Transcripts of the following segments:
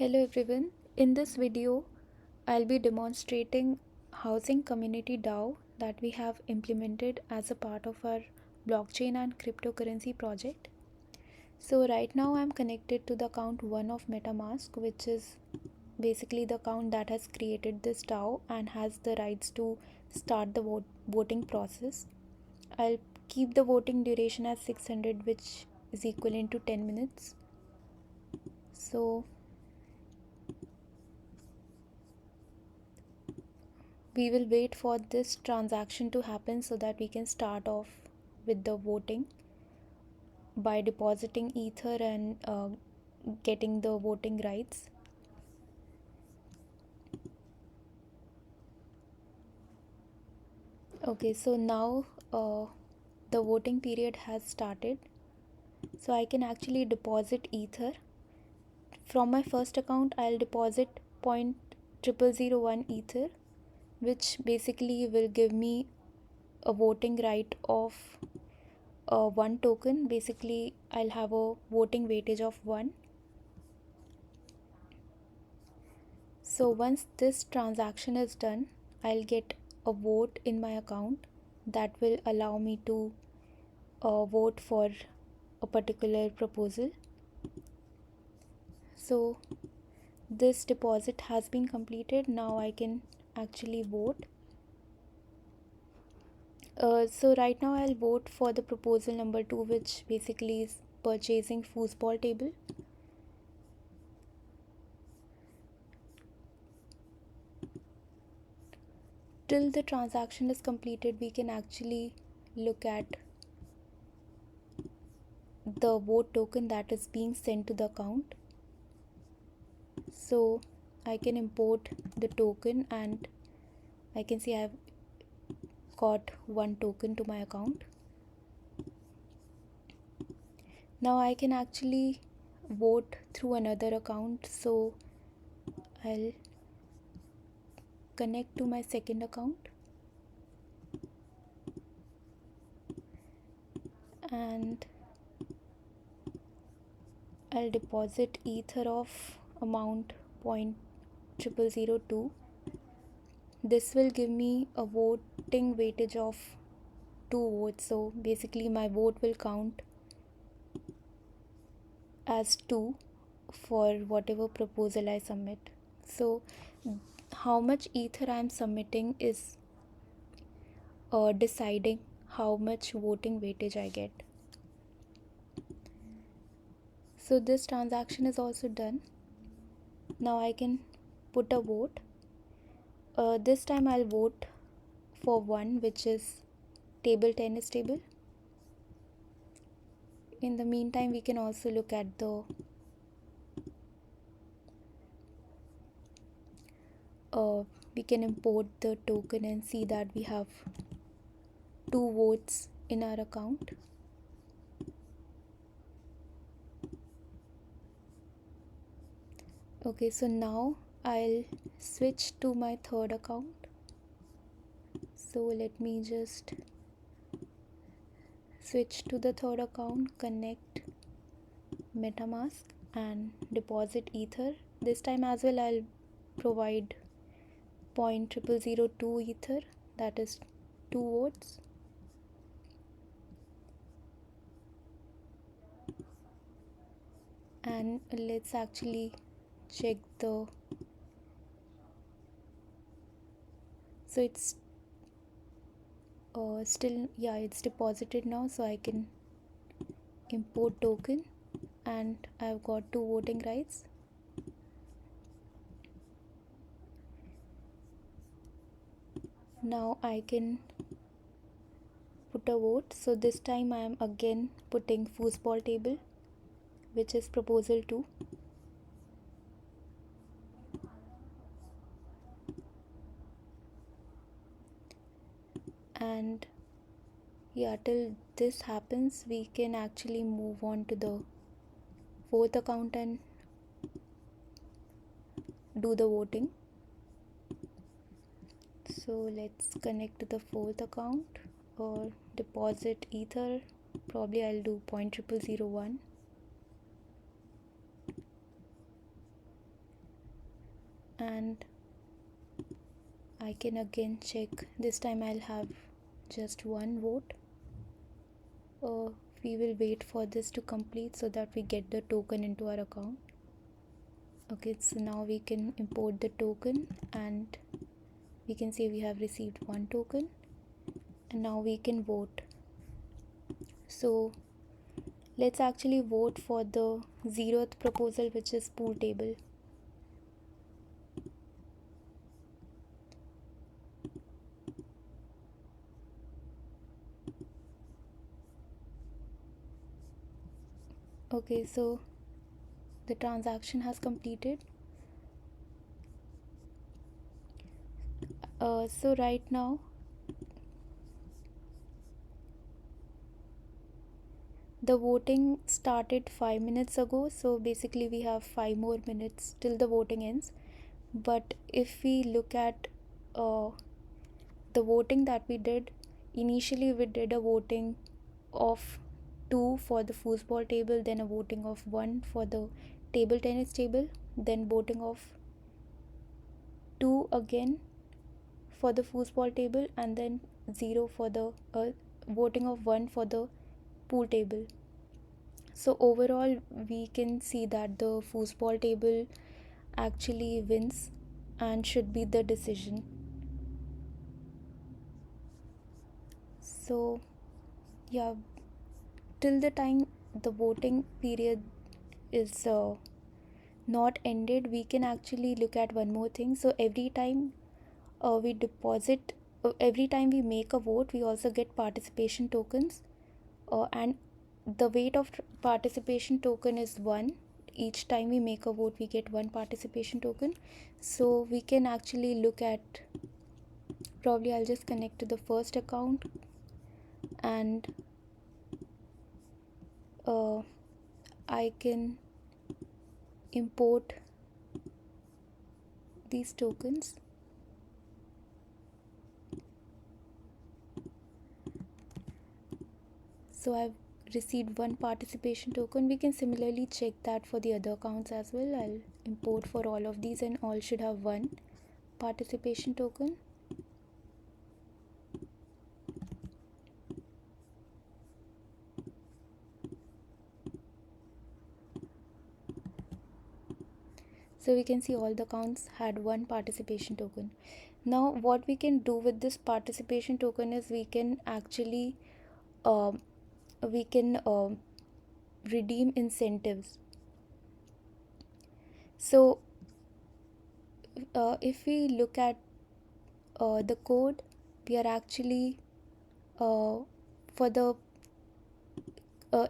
Hello everyone. In this video, I'll be demonstrating Housing Community DAO that we have implemented as a part of our blockchain and cryptocurrency project. So right now I'm connected to the account 1 of MetaMask, which is basically the account that has created this DAO and has the rights to start the voting process. I'll keep the voting duration as 600, which is equivalent to 10 minutes. So we will wait for this transaction to happen so that we can start off with the voting by depositing ether and getting the voting rights. Okay, so now the voting period has started, so I can actually deposit ether. From my first account I'll deposit 0.0001 ether, which basically will give me a voting right of one token. Basically I'll have a voting weightage of 1. So once this transaction is done, I'll get a vote in my account that will allow me to vote for a particular proposal. So this deposit has been completed. Now I can actually vote. So right now I'll vote for the proposal number 2, which basically is purchasing foosball table. Till the transaction is completed, we can actually look at the vote token that is being sent to the account. So I can import the token and I can see I've got one token to my account. Now I can actually vote through another account, so I'll connect to my second account and I'll deposit ether of amount 0.0002. This will give me a voting weightage of 2 votes, so basically my vote will count as 2 for whatever proposal I submit. So how much ether I am submitting is deciding how much voting weightage I get. So this transaction is also done. Now I can put a vote. This time I'll vote for 1, which is table tennis table. In the meantime, we can also look at the we can import the token and see that we have 2 votes in our account. Okay, so now I'll switch to my third account. So let me just switch to the third account, connect MetaMask and deposit ether. This time as well I'll provide 0.0002 ether, that is 2 votes. And let's actually check the, so it's still, yeah, it's deposited now, so I can import token and I've got 2 voting rights. Now I can put a vote. So this time I am again putting foosball table, which is proposal 2. And yeah, till this happens, we can actually move on to the fourth account and do the voting. So let's connect to the fourth account or deposit ether. Probably I'll do 0.0001. and I can again check. This time I'll have just one vote. We will wait for this to complete so that we get the token into our account. Okay, so now we can import the token and we can say we have received one token, and now we can vote. So let's actually vote for the 0th proposal, which is pool table. Okay, so the transaction has completed. So right now the voting started 5 minutes ago, so basically we have 5 more minutes till the voting ends. But if we look at the voting that we did, initially we did a voting of 2 for the foosball table, then a voting of 1 for the table tennis table, then voting of 2 again for the foosball table, and then 0 for the voting of 1 for the pool table. So overall we can see that the foosball table actually wins and should be the decision. So yeah, till the time the voting period is not ended, we can actually look at one more thing. So every time we deposit, every time we make a vote, we also get participation tokens, and the weight of participation token is 1. Each time we make a vote, we get 1 participation token. So we can actually look at, probably I'll just connect to the first account, and I can import these tokens. So I've received 1 participation token. We can similarly check that for the other accounts as well. I'll import for all of these, and all should have 1 participation token. So we can see all the accounts had 1 participation token. Now what we can do with this participation token is we can actually redeem incentives. So if we look at the code, we are actually for the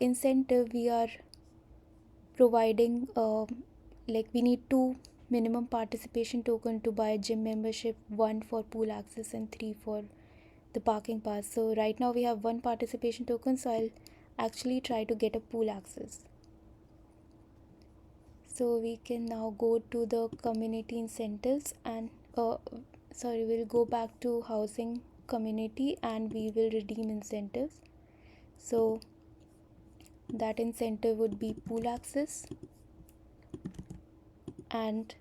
incentive we are providing like we need 2 minimum participation token to buy gym membership, 1 for pool access and 3 for the parking pass. So right now we have 1 participation token, so I'll actually try to get a pool access. So we can now go to the community incentives, and we'll go back to housing community and we will redeem incentives. So that incentive would be pool access, and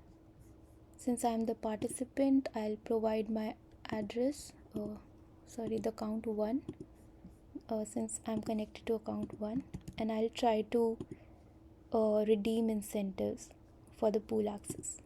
since I'm the participant, I'll provide my address, the account 1, since I'm connected to account 1, and I'll try to redeem incentives for the pool access.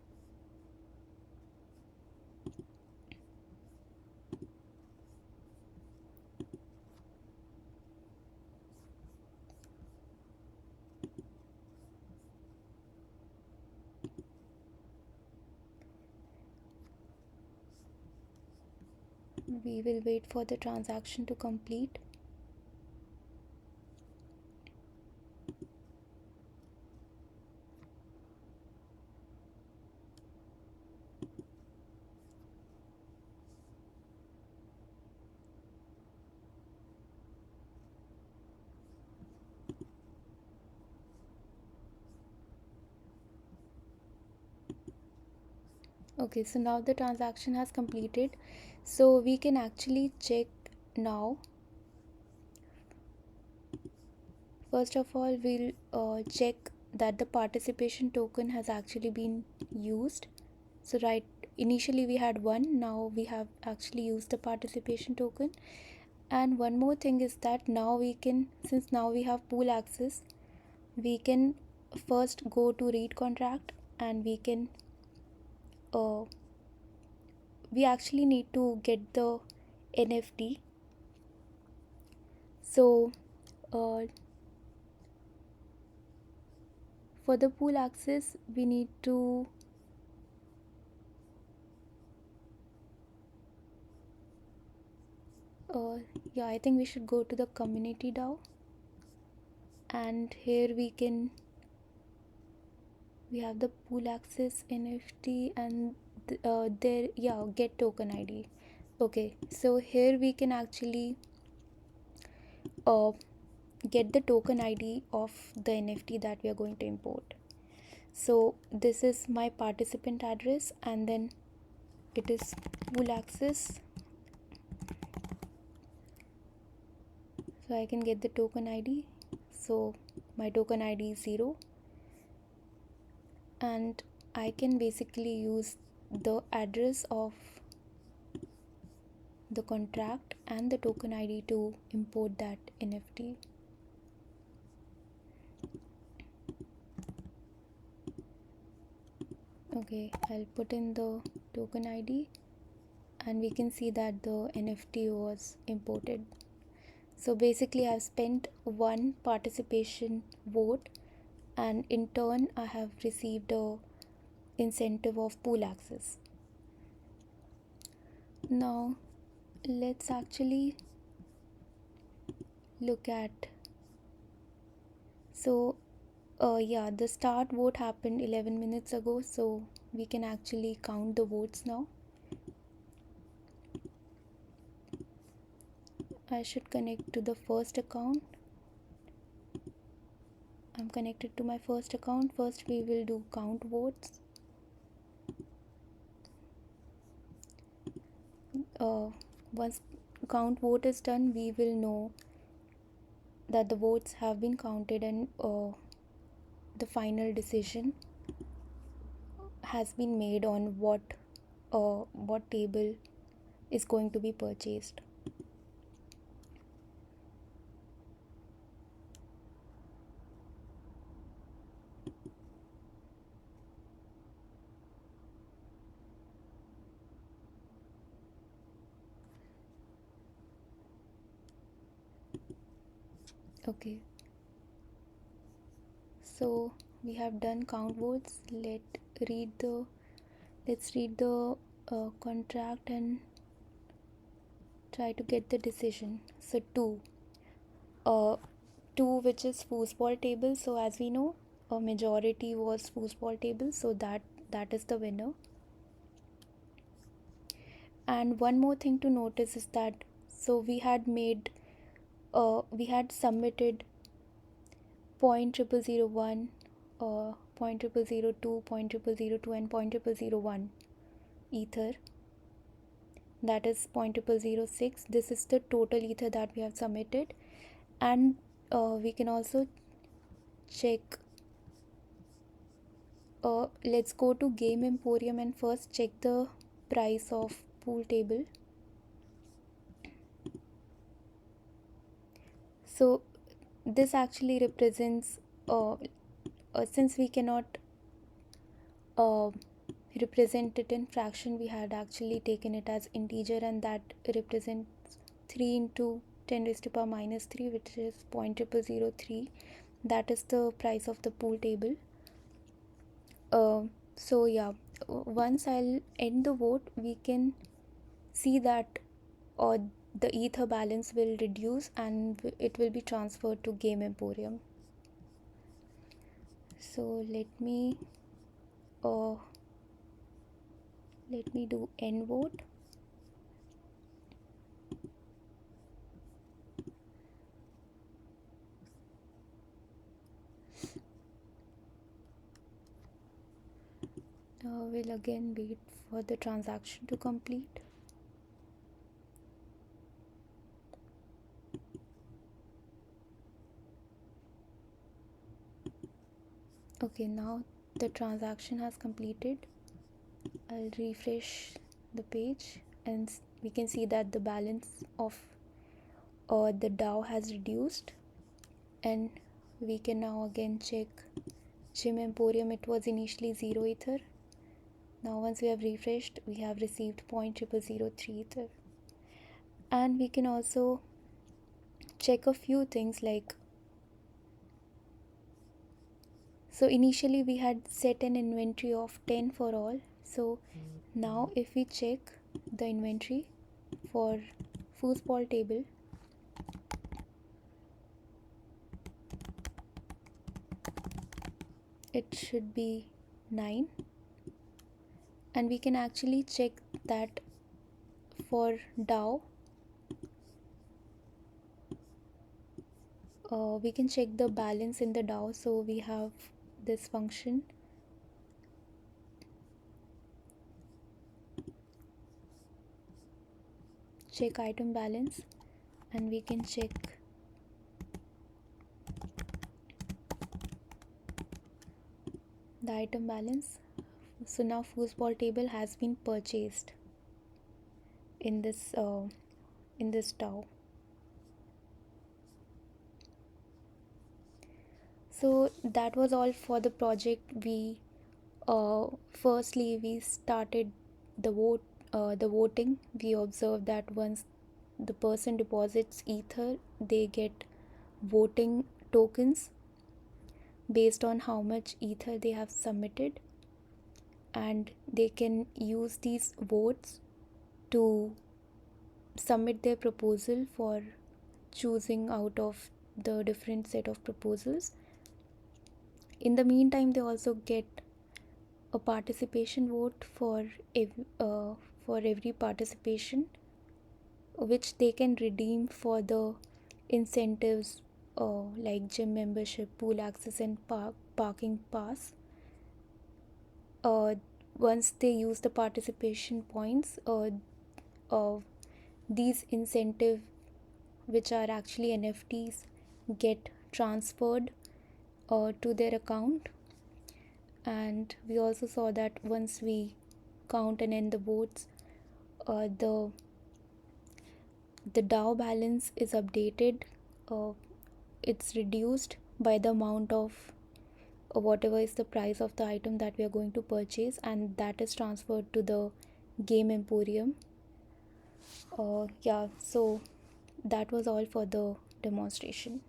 We will wait for the transaction to complete. Okay, so now the transaction has completed. So we can actually check now. First of all, we'll check that the participation token has actually been used. So right, initially we had one, now we have actually used the participation token. And one more thing is that now we can, since now we have pool access, we can first go to read contract, and we can we actually need to get the NFT. So for the pool access we need to yeah, I think we should go to the community DAO, and here we have the pool access NFT, and there, yeah, get token ID. Okay, so here we can actually uh, get the token ID of the NFT that we are going to import. So this is my participant address, and then it is pool access, so I can get the token ID. So my token ID is 0, and I can basically use the address of the contract and the token ID to import that NFT. Okay, I'll put in the token ID, and we can see that the NFT was imported. So basically I've spent one participation vote, and in turn I have received a incentive of pool access. Now let's actually look at, so yeah, the start vote happened 11 minutes ago, so we can actually count the votes now. I should connect to the first account. I'm connected to my first account. First we will do count votes. Once count vote is done, we will know that the votes have been counted, and the final decision has been made on what table is going to be purchased. Okay, so we have done count votes. Let's read the contract and try to get the decision. So uh, 2, which is foosball table. So as we know, a majority was foosball table, so that is the winner. And one more thing to notice is that, so we had submitted 0.0001, 0.0002, 0.002, and 0.001 ether. That is 0.006. This is the total ether that we have submitted, and we can also check. Let's go to Game Emporium and first check the price of pool table. So this actually represents, since we cannot represent it in fraction, we had actually taken it as integer, and that represents 3 into 10 raised to power minus 3, which is 0.0003. That is the price of the pool table. So yeah, once I'll end the vote, we can see that the ether balance will reduce, and it will be transferred to Game Emporium. So let me do end vote. We'll again wait for the transaction to complete. Okay, now the transaction has completed. I'll refresh the page and we can see that the balance of the DAO has reduced, and we can now again check Gym Emporium. It was initially 0 ether. Now once we have refreshed, we have received 0.0003 ether. And we can also check a few things like, so initially we had set an inventory of 10 for all. So now if we check the inventory for foosball table, it should be 9, and we can actually check that for DAO. We can check the balance in the DAO. So we have this function, check item balance, and we can check the item balance. So now foosball table has been purchased in this DAO. So that was all for the project. We firstly we started the voting. We observed that once the person deposits ether, they get voting tokens based on how much ether they have submitted, and they can use these votes to submit their proposal for choosing out of the different set of proposals. In the meantime, they also get a participation vote for every participation, which they can redeem for the incentives like gym membership, pool access, and parking pass. Once they use the participation points, these incentives, which are actually NFTs, get transferred to their account. And we also saw that once we count and end the votes, the DAO balance is updated. It's reduced by the amount of whatever is the price of the item that we are going to purchase, and that is transferred to the Game Emporium. So that was all for the demonstration.